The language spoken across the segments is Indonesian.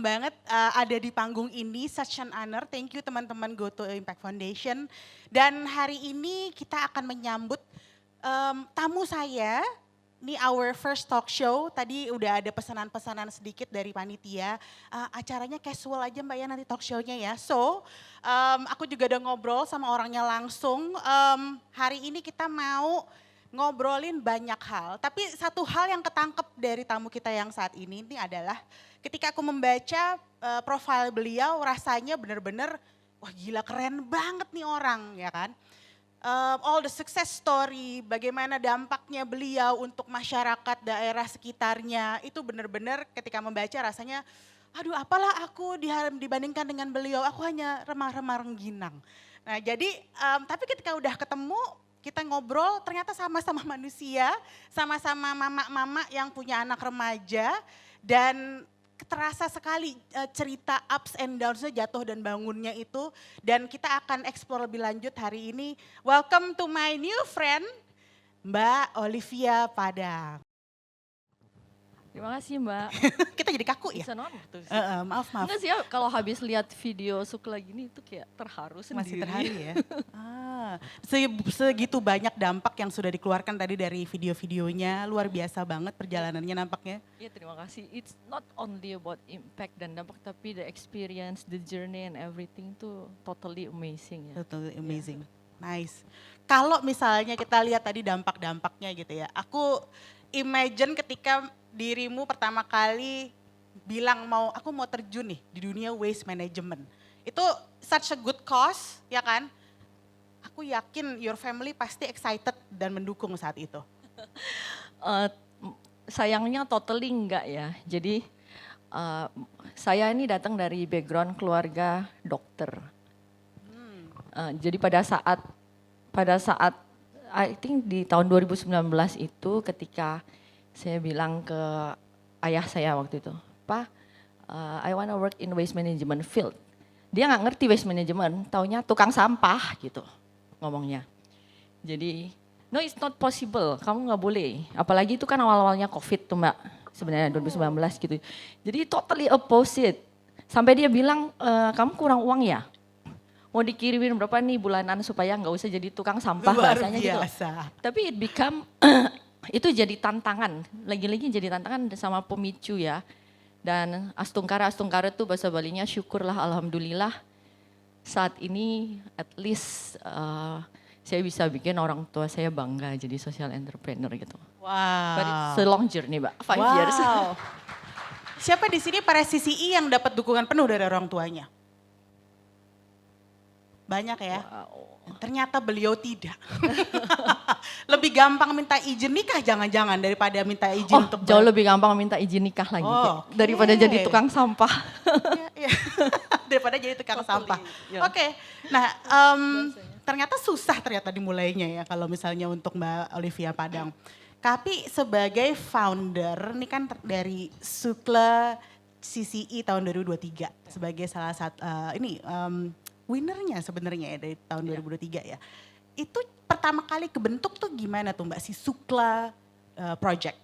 banget ada di panggung ini, such an honor. Thank you teman-teman Go to Impact Foundation. Dan hari ini kita akan menyambut tamu saya. Ini our first talk show, tadi udah ada pesanan-pesanan sedikit dari panitia. Acaranya casual aja Mbak ya nanti talk show-nya ya. So, aku juga udah ngobrol sama orangnya langsung. Hari ini kita mau ngobrolin banyak hal. Tapi satu hal yang ketangkep dari tamu kita yang saat ini adalah ketika aku membaca profil beliau rasanya benar-benar wah gila keren banget nih orang ya kan. All the success story, bagaimana dampaknya beliau untuk masyarakat daerah sekitarnya, itu benar-benar ketika membaca rasanya, aduh apalah aku dibandingkan dengan beliau, aku hanya remah-remah rengginang. Nah jadi, tapi ketika udah ketemu, kita ngobrol ternyata sama-sama manusia, sama-sama mama-mama yang punya anak remaja, dan terasa sekali cerita ups and downs-nya jatuh dan bangunnya itu. Dan kita akan eksplor lebih lanjut hari ini. Welcome to my new friend, Mbak Olivia Padang. Terima kasih Mbak. Kita jadi kaku ya? Bisa nonton tuh. Maaf. Enggak sih ya, kalau habis lihat video Sukla gini itu kayak terharu sendiri. Masih terharu ya? Segitu banyak dampak yang sudah dikeluarkan tadi dari video-videonya, luar biasa banget perjalanannya nampaknya. Iya terima kasih. It's not only about impact dan dampak, tapi the experience, the journey and everything tuh totally amazing ya. Totally amazing, nice. Kalau misalnya kita lihat tadi dampak-dampaknya gitu ya, aku imagine ketika dirimu pertama kali bilang aku mau terjun nih di dunia waste management. Itu such a good cause ya kan? Aku yakin your family pasti excited dan mendukung saat itu. Sayangnya totally enggak ya. Jadi saya ini datang dari background keluarga dokter. Jadi pada saat I think di tahun 2019 itu ketika saya bilang ke ayah saya waktu itu, Pak, I wanna work in waste management field. Dia nggak ngerti waste management, taunya tukang sampah gitu ngomongnya. Jadi, no it's not possible, kamu nggak boleh. Apalagi itu kan awal-awalnya COVID tuh Mbak, sebenarnya 2019 gitu. Jadi totally opposite. Sampai dia bilang, kamu kurang uang ya? Mau dikirimin berapa nih bulanan supaya nggak usah jadi tukang sampah bahasanya gitu. Tapi it become itu jadi tantangan, lagi-lagi jadi tantangan sama pemicu ya. Dan astungkara tuh bahasa Balinya syukurlah alhamdulillah saat ini at least saya bisa bikin orang tua saya bangga jadi social entrepreneur gitu. Wow. But it's a long journey Mbak, 5 years. Siapa di sini para CCI yang dapat dukungan penuh dari orang tuanya? Banyak ya? Wow. Ternyata beliau tidak. Lebih gampang minta izin nikah jangan-jangan daripada minta izin untuk jauh lebih gampang minta izin nikah lagi daripada jadi tukang sampah. Iya. Daripada jadi tukang sampah. Oke. Nah, ternyata susah dimulainya ya kalau misalnya untuk Mbak Olivia Padang. Tapi sebagai founder, ini kan dari Sukla CCI tahun 2023 sebagai salah satu winnernya sebenarnya ya dari tahun 2023 ya. Itu pertama kali kebentuk tuh gimana tuh Mbak si Sukla Project?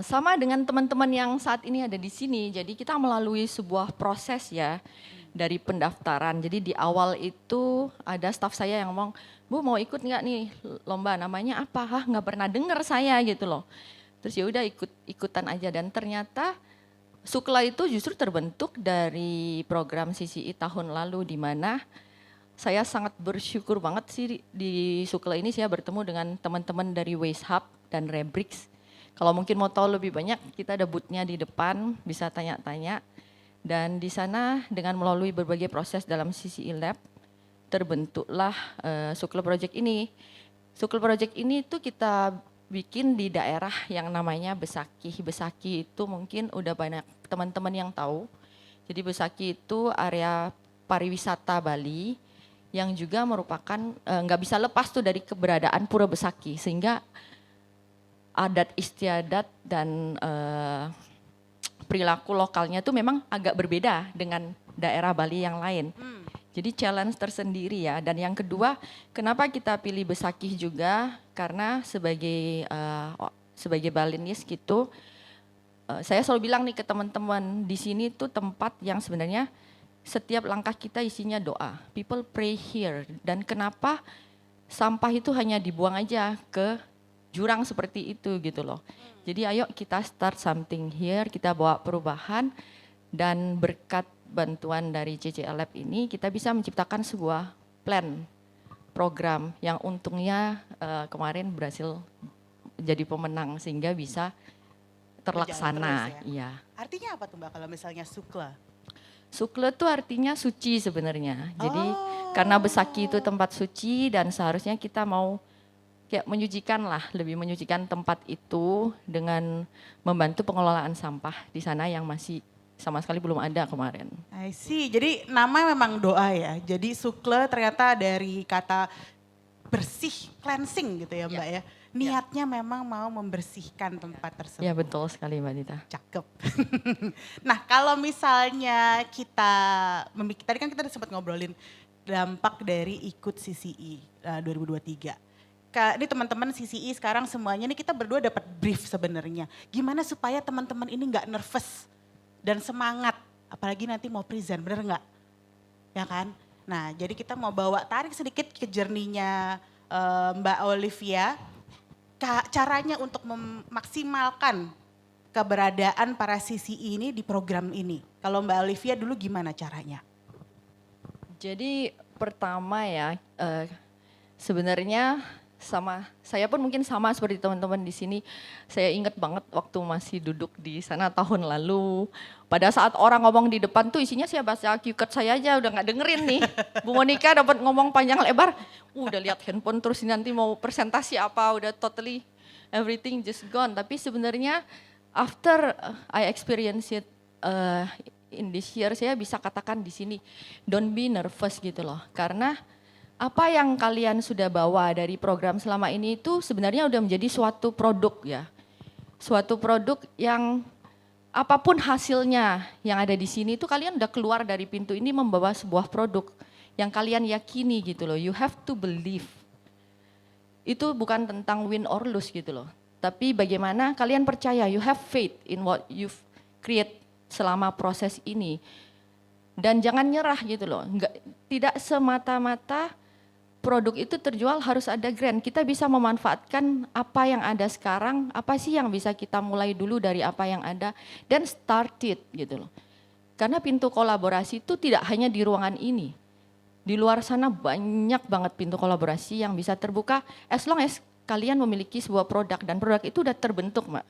Sama dengan teman-teman yang saat ini ada di sini. Jadi kita melalui sebuah proses ya dari pendaftaran. Jadi di awal itu ada staf saya yang ngomong, Bu mau ikut nggak nih lomba, namanya apa? Nggak pernah dengar saya gitu loh. Terus ya udah ikutan aja dan ternyata Sukla itu justru terbentuk dari program CCI tahun lalu di mana saya sangat bersyukur banget sih di Sukla ini saya bertemu dengan teman-teman dari Waste Hub dan Rebrix. Kalau mungkin mau tahu lebih banyak kita ada booth-nya di depan, bisa tanya-tanya. Dan di sana dengan melalui berbagai proses dalam CCI Lab terbentuklah Sukla Project ini. Sukla Project ini tuh kita bikin di daerah yang namanya Besaki. Besaki itu mungkin udah banyak teman-teman yang tahu. Jadi Besaki itu area pariwisata Bali yang juga merupakan nggak bisa lepas tuh dari keberadaan Pura Besaki. Sehingga adat istiadat dan perilaku lokalnya tuh memang agak berbeda dengan daerah Bali yang lain. Jadi challenge tersendiri ya. Dan yang kedua, kenapa kita pilih Besakih juga? Karena sebagai Balinese gitu, saya selalu bilang nih ke teman-teman, di sini tuh tempat yang sebenarnya setiap langkah kita isinya doa. People pray here. Dan kenapa sampah itu hanya dibuang aja ke jurang seperti itu gitu loh. Jadi ayo kita start something here, kita bawa perubahan, dan berkat bantuan dari CCL Lab ini kita bisa menciptakan sebuah plan, program yang untungnya kemarin berhasil jadi pemenang sehingga bisa terlaksana. Berjalan terus Iya. Artinya apa tuh Mbak kalau misalnya sukla? Sukle itu artinya suci sebenarnya. Jadi Oh. karena Besaki itu tempat suci dan seharusnya kita mau kayak menyucikan lah, lebih menyucikan tempat itu dengan membantu pengelolaan sampah di sana yang masih sama sekali belum ada kemarin. I see. Jadi nama memang doa ya. Jadi sukle ternyata dari kata bersih, cleansing gitu ya Mbak ya. Niatnya memang mau membersihkan tempat tersebut. Ya betul sekali Mbak Dita. Cakep. Nah kalau misalnya kita, tadi kan kita udah sempat ngobrolin dampak dari ikut CCI 2023. Ini teman-teman CCI sekarang semuanya nih kita berdua dapat brief sebenarnya. Gimana supaya teman-teman ini nggak nervous dan semangat. Apalagi nanti mau present, bener nggak? Ya kan? Nah jadi kita mau tarik sedikit ke journey-nya Mbak Olivia. Caranya untuk memaksimalkan keberadaan para CCI ini di program ini. Kalau Mbak Olivia dulu gimana caranya? Jadi pertama ya, sebenarnya saya pun mungkin sama seperti teman-teman di sini. Saya ingat banget waktu masih duduk di sana tahun lalu. Pada saat orang ngomong di depan tuh isinya saya baca Q-card saya aja udah nggak dengerin nih. Bu Monica dapat ngomong panjang lebar, udah lihat handphone terus nanti mau presentasi apa, udah totally everything just gone. Tapi sebenarnya after I experience it in this year, saya bisa katakan di sini don't be nervous gitu loh, karena apa yang kalian sudah bawa dari program selama ini itu sebenarnya udah menjadi suatu produk ya. Suatu produk yang apapun hasilnya yang ada di sini itu kalian udah keluar dari pintu ini membawa sebuah produk yang kalian yakini gitu loh. You have to believe. Itu bukan tentang win or lose gitu loh. Tapi bagaimana kalian percaya, you have faith in what you've create selama proses ini. Dan jangan nyerah gitu loh. Tidak semata-mata produk itu terjual harus ada grant. Kita bisa memanfaatkan apa yang ada sekarang, apa sih yang bisa kita mulai dulu dari apa yang ada dan start it gitu loh. Karena pintu kolaborasi itu tidak hanya di ruangan ini. Di luar sana banyak banget pintu kolaborasi yang bisa terbuka as long as kalian memiliki sebuah produk dan produk itu udah terbentuk Mbak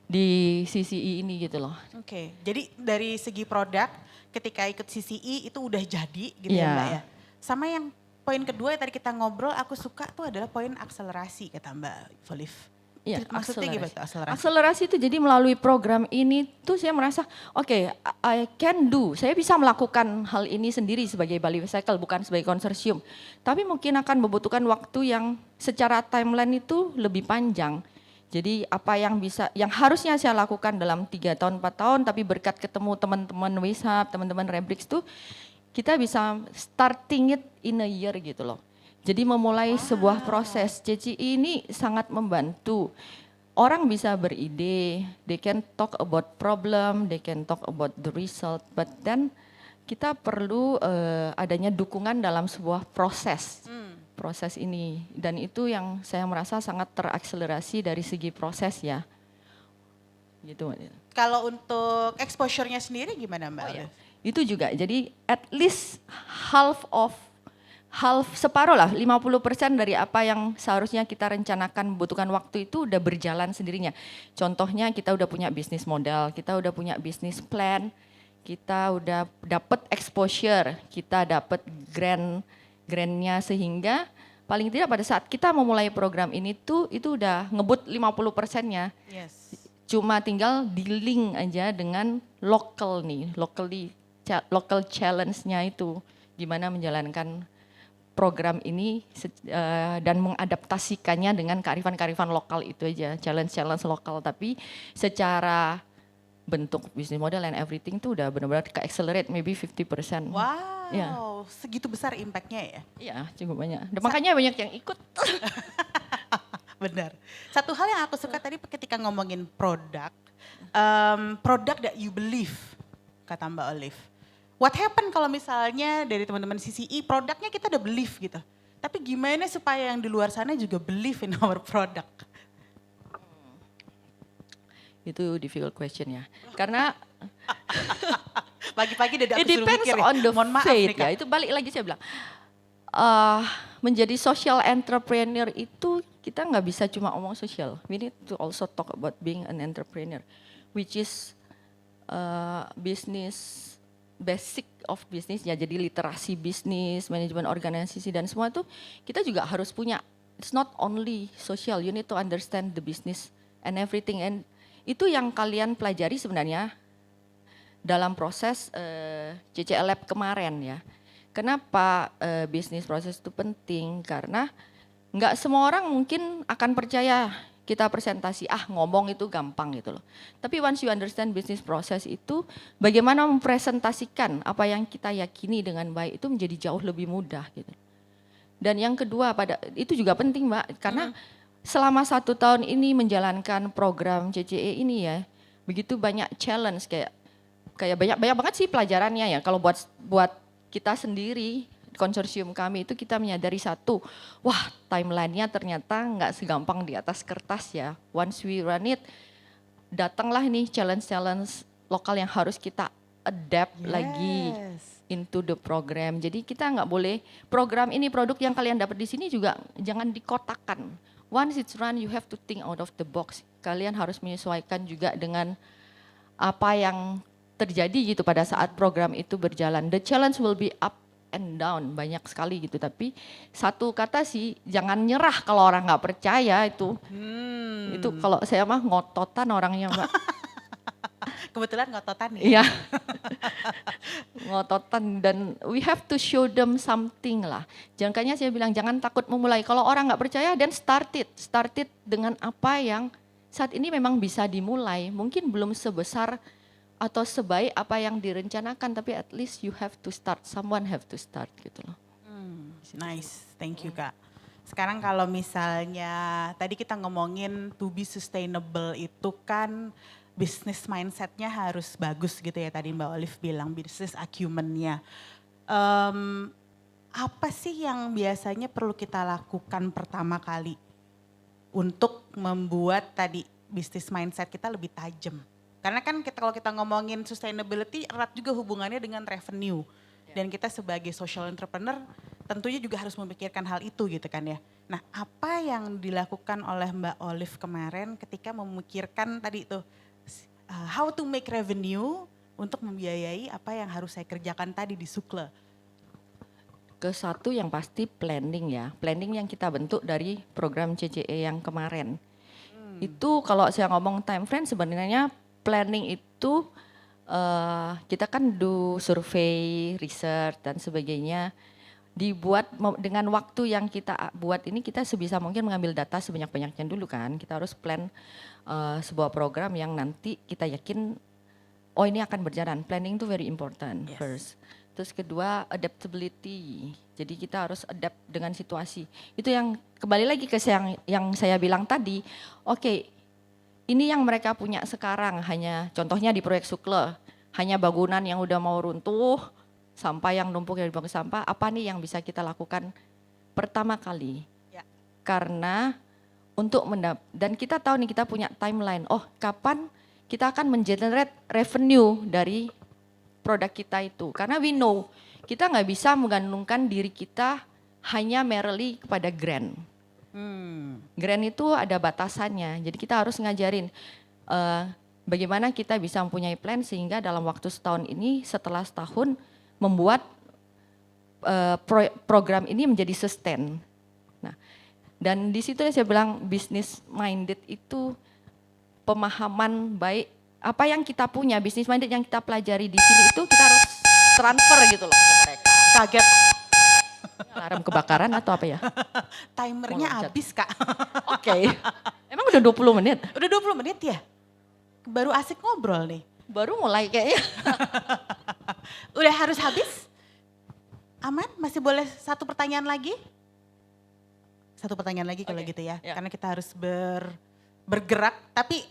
di CCI ini gitu loh. Oke, jadi dari segi produk ketika ikut CCI itu udah jadi gitu ya Mbak ya. Sama yang poin kedua yang tadi kita ngobrol aku suka tuh adalah poin akselerasi kata Mbak Olive. Iya, maksudnya gimana tuh akselerasi? Akselerasi itu jadi melalui program ini tuh saya merasa oke, I can do. Saya bisa melakukan hal ini sendiri sebagai Bali Recycle bukan sebagai konsorsium. Tapi mungkin akan membutuhkan waktu yang secara timeline itu lebih panjang. Jadi apa yang harusnya saya lakukan dalam 3 tahun 4 tahun tapi berkat ketemu teman-teman WISHAP, teman-teman Rebrix tuh kita bisa starting it in a year gitu loh. Jadi memulai sebuah proses. CCI ini sangat membantu. Orang bisa beride, they can talk about problem, they can talk about the result, but then kita perlu adanya dukungan dalam sebuah proses. Proses ini dan itu yang saya merasa sangat terakselerasi dari segi proses ya. Gitu. Kalau untuk exposure-nya sendiri gimana Mbak? Itu juga. Jadi at least separuh lah 50% dari apa yang seharusnya kita rencanakan membutuhkan waktu itu udah berjalan sendirinya. Contohnya kita udah punya bisnis model, kita udah punya bisnis plan, kita udah dapat exposure, kita dapat grantnya sehingga paling tidak pada saat kita memulai program ini tuh itu udah ngebut 50%-nya. Yes. Cuma tinggal di-link aja dengan local challenge-nya itu. Gimana menjalankan program ini dan mengadaptasikannya dengan kearifan-kearifan lokal itu aja. Challenge lokal tapi secara bentuk bisnis model and everything tuh udah benar-benar ke-accelerate maybe 50%. Wow, ya. Segitu besar impact-nya ya? Iya, cukup banyak. Makanya banyak yang ikut. Benar. Satu hal yang aku suka tadi ketika ngomongin produk, product that you believe, kata Mbak Olive. What happen kalau misalnya dari teman-teman CCI produknya kita udah believe gitu. Tapi gimana supaya yang di luar sana juga believe in our product? Itu difficult question ya. Karena Pagi-pagi udah it aku suruh depends mikir ya. on the Mohon maaf faith nih, Kak. ya. Itu balik lagi saya bilang. Menjadi social entrepreneur itu kita nggak bisa cuma omong sosial. We need to also talk about being an entrepreneur, which is business basic of business ya. Jadi literasi bisnis, manajemen organisasi dan semua itu kita juga harus punya. It's not only social, you need to understand the business and everything. And itu yang kalian pelajari sebenarnya dalam proses CCL Lab kemarin ya. Kenapa bisnis proses itu penting? Karena nggak semua orang mungkin akan percaya kita presentasi, ngomong itu gampang gitu loh. Tapi once you understand bisnis proses itu, bagaimana mempresentasikan apa yang kita yakini dengan baik itu menjadi jauh lebih mudah gitu. Dan yang kedua itu juga penting Mbak, karena selama 1 tahun ini menjalankan program CCE ini ya, begitu banyak challenge kayak banyak banget sih pelajarannya ya. Kalau buat kita sendiri konsorsium kami itu kita menyadari satu, wah timelinenya ternyata nggak segampang di atas kertas ya. Once we run it, datanglah nih challenge lokal yang harus kita adapt lagi into the program. Jadi kita nggak boleh program ini produk yang kalian dapat di sini juga jangan dikotakan. Once it's run, you have to think out of the box. Kalian harus menyesuaikan juga dengan apa yang terjadi gitu pada saat program itu berjalan. The challenge will be up and down, banyak sekali gitu. Tapi satu kata sih, jangan nyerah kalau orang nggak percaya itu. Itu kalau saya mah ngototan orangnya Mbak. Kebetulan ngototan ya. Iya. Ngototan dan we have to show them something lah. Makanya saya bilang jangan takut memulai. Kalau orang nggak percaya dan start it dengan apa yang saat ini memang bisa dimulai. Mungkin belum sebesar atau sebaik apa yang direncanakan, tapi at least you have to start, someone have to start gitu loh. Nice, thank you Kak. Sekarang kalau misalnya tadi kita ngomongin to be sustainable itu kan business mindsetnya harus bagus gitu ya, tadi Mbak Olive bilang business acumen-nya. Apa sih yang biasanya perlu kita lakukan pertama kali untuk membuat tadi business mindset kita lebih tajam? Karena kan kalau kita ngomongin sustainability erat juga hubungannya dengan revenue. Dan kita sebagai social entrepreneur tentunya juga harus memikirkan hal itu gitu kan ya. Nah apa yang dilakukan oleh Mbak Olive kemarin ketika memikirkan tadi itu how to make revenue untuk membiayai apa yang harus saya kerjakan tadi di Sukle? Satu yang pasti planning ya. Planning yang kita bentuk dari program CCE yang kemarin. Itu kalau saya ngomong time frame sebenarnya planning itu kita kan do survei, research dan sebagainya. Dibuat dengan waktu yang kita buat ini kita sebisa mungkin mengambil data sebanyak-banyaknya dulu kan. Kita harus plan sebuah program yang nanti kita yakin ini akan berjalan. Planning itu very important first. Terus kedua adaptability. Jadi kita harus adapt dengan situasi. Itu yang kembali lagi ke yang saya bilang tadi. Oke, ini yang mereka punya sekarang hanya contohnya di proyek Sukle, hanya bangunan yang udah mau runtuh, sampah yang numpuk dari bank sampah, apa nih yang bisa kita lakukan pertama kali? Ya. Karena dan kita tahu nih kita punya timeline, kapan kita akan mengenerate revenue dari produk kita itu. Karena we know, kita nggak bisa menggantungkan diri kita hanya merely kepada grant. Grant itu ada batasannya, jadi kita harus ngajarin bagaimana kita bisa mempunyai plan sehingga dalam waktu setahun ini setelah setahun membuat program ini menjadi sustain. Nah, dan di situ saya bilang business minded itu pemahaman baik apa yang kita punya, business minded yang kita pelajari di sini itu kita harus transfer gitu loh ke mereka. Kaget. Alarm kebakaran atau apa ya? Timernya habis Kak. Oke. Emang udah 20 menit? Udah 20 menit ya? Baru asik ngobrol nih. Baru mulai kayaknya. Udah harus habis? Aman? Masih boleh satu pertanyaan lagi? Satu pertanyaan lagi kalau gitu ya. Karena kita harus bergerak. Tapi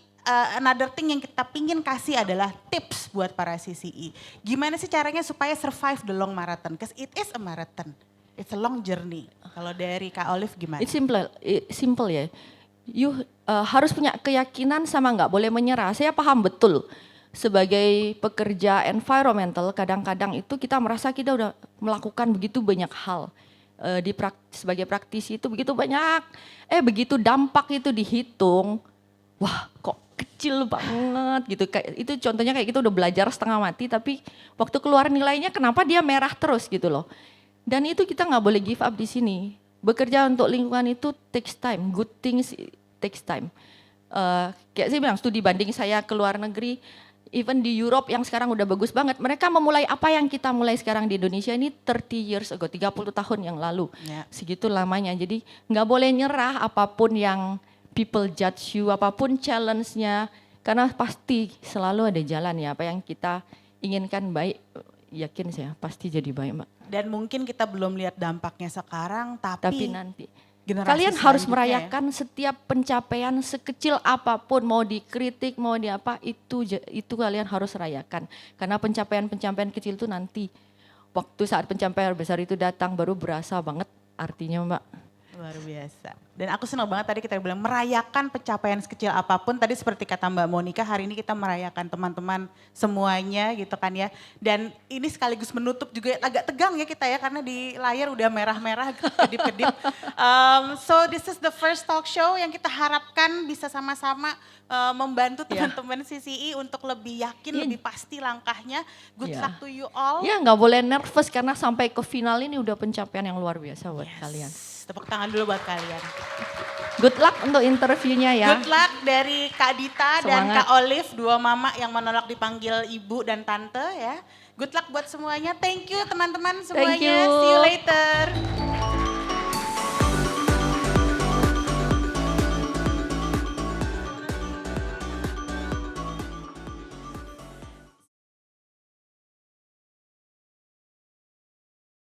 another thing yang kita pingin kasih adalah tips buat para CCE. Gimana sih caranya supaya survive the long marathon? Because it is a marathon, it's a long journey. Kalau dari Kak Olive gimana? It's simple ya. You harus punya keyakinan sama nggak boleh menyerah. Saya paham betul. Sebagai pekerja environmental, kadang-kadang itu kita merasa kita udah melakukan begitu banyak hal. Sebagai praktisi itu begitu banyak, begitu dampak itu dihitung, wah kok kecil banget gitu. Itu contohnya kayak kita udah belajar setengah mati, tapi waktu keluar nilainya kenapa dia merah terus gitu loh. Dan itu kita nggak boleh give up di sini. Bekerja untuk lingkungan itu takes time, good things takes time. Kayak saya bilang, studi banding saya ke luar negeri, even di Europe yang sekarang udah bagus banget, mereka memulai apa yang kita mulai sekarang di Indonesia ini 30 years ago, 30 tahun yang lalu. Segitu lamanya, jadi nggak boleh nyerah apapun yang people judge you, apapun challenge-nya, karena pasti selalu ada jalan ya, apa yang kita inginkan baik, yakin saya pasti jadi baik Mbak. Dan mungkin kita belum lihat dampaknya sekarang, tapi nanti. generasi Kalian harus selanjutnya merayakan setiap pencapaian sekecil apapun, mau dikritik, mau di apa, itu kalian harus rayakan. Karena pencapaian-pencapaian kecil itu nanti, waktu saat pencapaian besar itu datang baru berasa banget artinya Mbak. Luar biasa. Dan aku senang banget tadi kita bilang merayakan pencapaian sekecil apapun. Tadi seperti kata Mbak Monica, hari ini kita merayakan teman-teman semuanya gitu kan ya. Dan ini sekaligus menutup juga agak tegang ya kita ya, karena di layar udah merah-merah, kedip-kedip. So this is the first talk show yang kita harapkan bisa sama-sama membantu teman-teman CCE untuk lebih yakin, lebih pasti langkahnya. Good luck to you all. Ya nggak boleh nervous karena sampai ke final ini udah pencapaian yang luar biasa buat kalian. Tepuk tangan dulu buat kalian. Good luck untuk interviewnya ya. Good luck dari Kak Dita dan Kak Olive, dua mama yang menolak dipanggil ibu dan tante ya. Good luck buat semuanya. Thank you teman-teman semuanya. See you later.